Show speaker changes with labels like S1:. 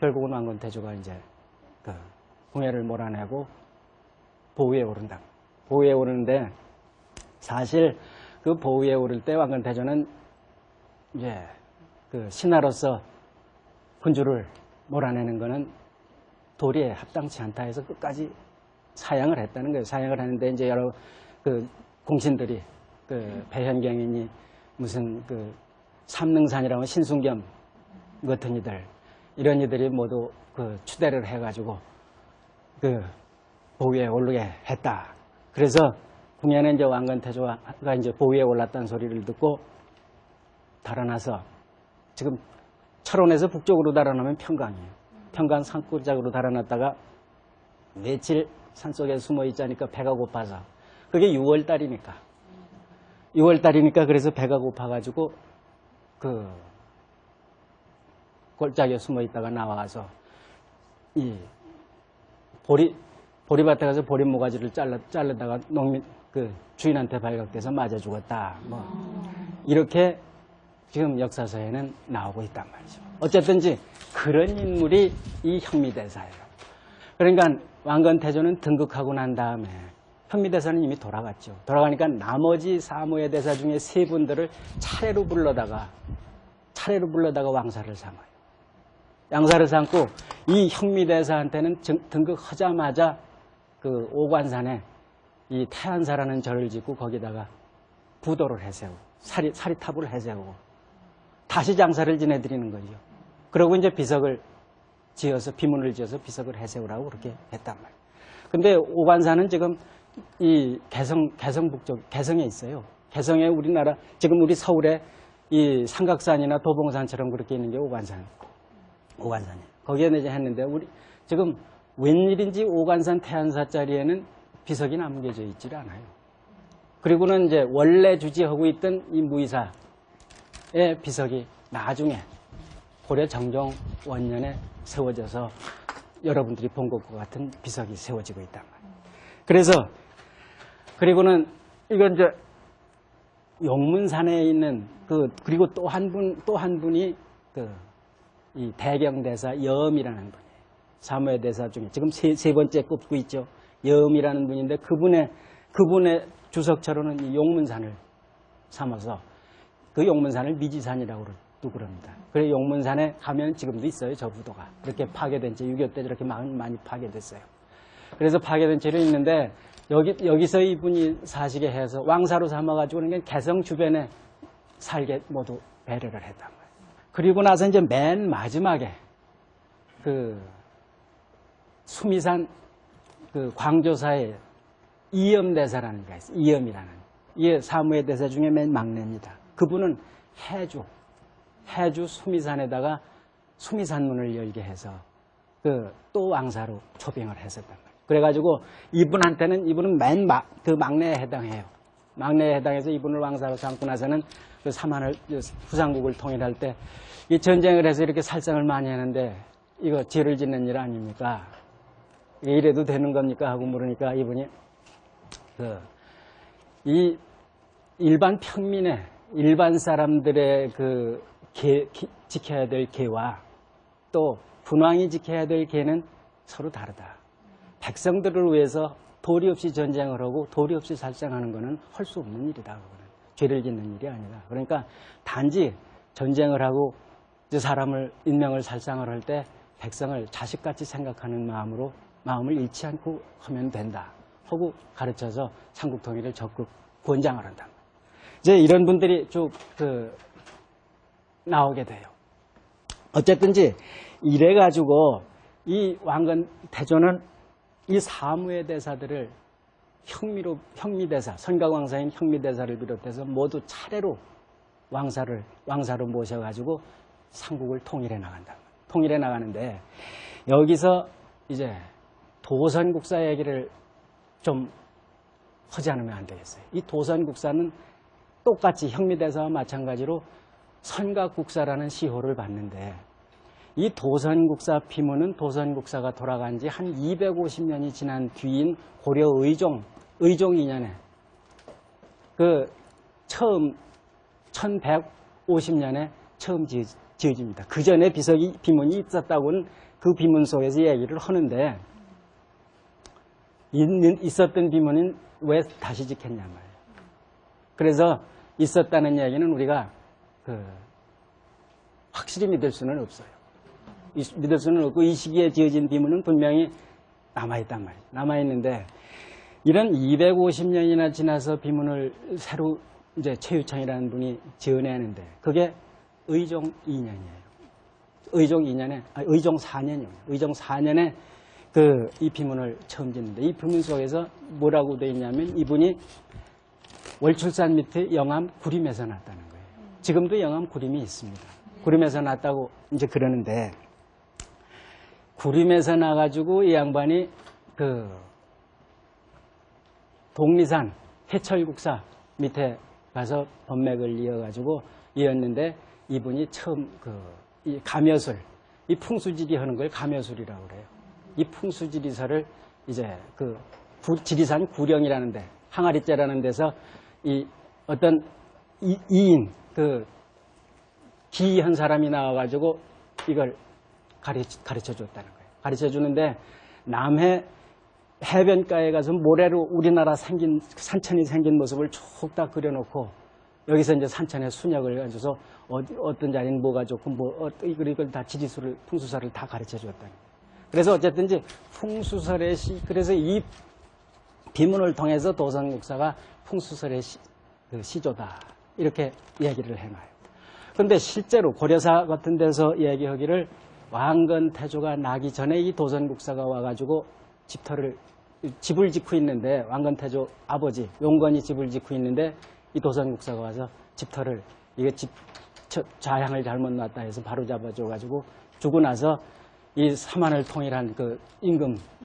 S1: 결국은 왕건태조가 이제 그 궁예를 몰아내고 보위에 오른다. 보위에 오르는데 사실 그 보위에 오를 때 왕건태조는 이제 그 신하로서 군주를 몰아내는 거는 도리에 합당치 않다 해서 끝까지 사양을 했다는 거예요. 사양을 하는데 이제 여러 그 공신들이 그 배현경이니 무슨 그 삼능산이라고 신순겸 같은 이들 이런 이들이 모두 그 추대를 해가지고 그 보위에 오르게 했다. 그래서 궁예는 이제 왕건태조가 이제 보위에 올랐다는 소리를 듣고 달아나서 지금 철원에서 북쪽으로 달아나면 평강이에요. 평강 산골짜기로 달아났다가 며칠 산속에 숨어 있자니까 배가 고파서 그게 6월달이니까 6월달이니까 그래서 배가 고파가지고 그 골짜기에 숨어 있다가 나와서 이 보리밭에 가서 보리 모가지를 자르다가 농민 그 주인한테 발각돼서 맞아 죽었다. 뭐 이렇게 지금 역사서에는 나오고 있단 말이죠. 어쨌든지 그런 인물이 이 현미대사예요. 그러니까 왕건태조는 등극하고 난 다음에 현미대사는 이미 돌아갔죠. 돌아가니까 나머지 사무의 대사 중에 세 분들을 차례로 불러다가 왕사를 삼아요. 왕사를 삼고 이 현미대사한테는 등극하자마자 그 오관산에 이 태안사라는 절을 짓고 거기다가 부도를 해세우고 사리탑을 해세우고 다시 장사를 지내드리는 거죠. 그러고 이제 비석을 지어서 비문을 지어서 비석을 해세우라고 그렇게 했단 말이에요. 근데 오관산은 지금 이 개성 북쪽 개성에 있어요. 개성에 우리나라 지금 우리 서울에 이 삼각산이나 도봉산처럼 그렇게 있는 게 오관산이에요. 거기에 이제 했는데 우리 지금 웬일인지 오관산 태안사 자리에는 비석이 남겨져 있질 않아요. 그리고는 이제 원래 주지하고 있던 이 무의사의 비석이 나중에 고려 정종 원년에 세워져서 여러분들이 본 것과 같은 비석이 세워지고 있단 말이에요. 그래서 그리고는 이건 이제 용문산에 있는 그리고 또 한 분이 이 대경대사 여음이라는 분이에요. 사무의 대사 중에 지금 세 번째 꼽고 있죠. 여음이라는 분인데 그분의 주석처로는 이 용문산을 삼아서 그 용문산을 미지산이라고 그럽니다. 그래서 용문산에 가면 지금도 있어요. 저 부도가. 그렇게 파괴된 채 6.25 때 이렇게 많이 파괴됐어요. 그래서 파괴된 채로 있는데 여기서 이분이 사시게 해서 왕사로 삼아가지고 그러니까 개성 주변에 살게 모두 배려를 했단 말이에요. 그리고 나서 이제 맨 마지막에 그 수미산 그 광조사의 이염대사라는 게 있어요. 이염이라는. 이게 사무의 대사 중에 맨 막내입니다. 그분은 해주 수미산에다가 수미산문을 열게 해서 또 왕사로 초빙을 했었단 말이에요. 그래가지고 이분은 그 막내에 해당해요. 막내에 해당해서 이분을 왕사로 삼고 나서는 그 사만을 후삼국을 통일할 때 이 전쟁을 해서 이렇게 살상을 많이 하는데 이거 죄를 짓는 일 아닙니까? 이래도 되는 겁니까? 하고 물으니까 이분이 이 일반 평민의 일반 사람들의 지켜야 될 계와 또 군왕이 지켜야 될 계는 서로 다르다. 백성들을 위해서 도리 없이 전쟁을 하고 도리 없이 살상하는 것은 할 수 없는 일이다. 그거는. 죄를 짓는 일이 아니다. 그러니까 단지 전쟁을 하고 사람을 인명을 살상을 할 때 백성을 자식같이 생각하는 마음을 잃지 않고 하면 된다. 하고 가르쳐서 삼국 통일을 적극 권장을 한다. 이제 이런 분들이 쭉 나오게 돼요. 어쨌든지 이래가지고 이 왕건태조는 이 사무의 대사들을 현미대사, 선각왕사인 현미대사를 비롯해서 모두 차례로 왕사로 모셔가지고 삼국을 통일해 나간다. 통일해 나가는데 여기서 이제 도선국사 얘기를 좀 하지 않으면 안 되겠어요. 이 도선국사는 똑같이 현미대사와 마찬가지로 선각국사라는 시호를 받는데 이 도선국사 피문은 도선국사가 돌아간 지 한 250년이 지난 뒤인 고려 의종 2년에 처음 1150년에 처음 지어집니다. 그 전에 비문이 있었다고는 그 비문 속에서 얘기를 하는데 있었던 비문은 왜 다시 짓겠냐 말이에요. 그래서 있었다는 얘기는 우리가 확실히 믿을 수는 없어요. 믿을 수는 없고 이 시기에 지어진 비문은 분명히 남아있단 말이에요. 남아있는데 이런 250년이나 지나서 비문을 새로 이제 최유창이라는 분이 지어내는데 그게 의종 2년이에요. 의종 2년에, 의종 4년이요. 의종 4년에 이 비문을 처음 짓는데 이 비문 속에서 뭐라고 되어 있냐면 이분이 월출산 밑에 영암 구림에서 났다는 거예요. 지금도 영암 구림이 있습니다. 구림에서 났다고 이제 그러는데 구림에서 나가지고 이 양반이 독리산 해철국사 밑에 가서 법맥을 이었는데 이분이 처음 이 가묘술, 이 풍수지리 하는 걸 가묘술이라고 그래요. 이 풍수지리설을 이제 지리산 구령이라는데 항아리째라는 데서 이 어떤 이인 기이한 사람이 나와가지고 이걸 가르쳐 줬다는 거예요. 가르쳐 주는데 남해 해변가에 가서 모래로 우리나라 산천이 생긴 모습을 쭉 다 그려놓고 여기서 이제 산천의 순역을 가져서 어떤 자리는 뭐가 좋고 이걸 다 지리수를 풍수설을 다 가르쳐 줬다는 거예요. 그래서 어쨌든지 풍수설의 그래서 이 비문을 통해서 도선국사가 풍수설의 시조다 이렇게 얘기를 해놔요. 그런데 실제로 고려사 같은 데서 얘기하기를 왕건태조가 나기 전에 이 도선국사가 와가지고 집을 짓고 있는데 왕건태조 아버지 용건이 집을 짓고 있는데 이 도선국사가 와서 집터를 이게 좌향을 잘못 놨다 해서 바로 잡아줘가지고 주고 나서 이 삼안을 통일한 임금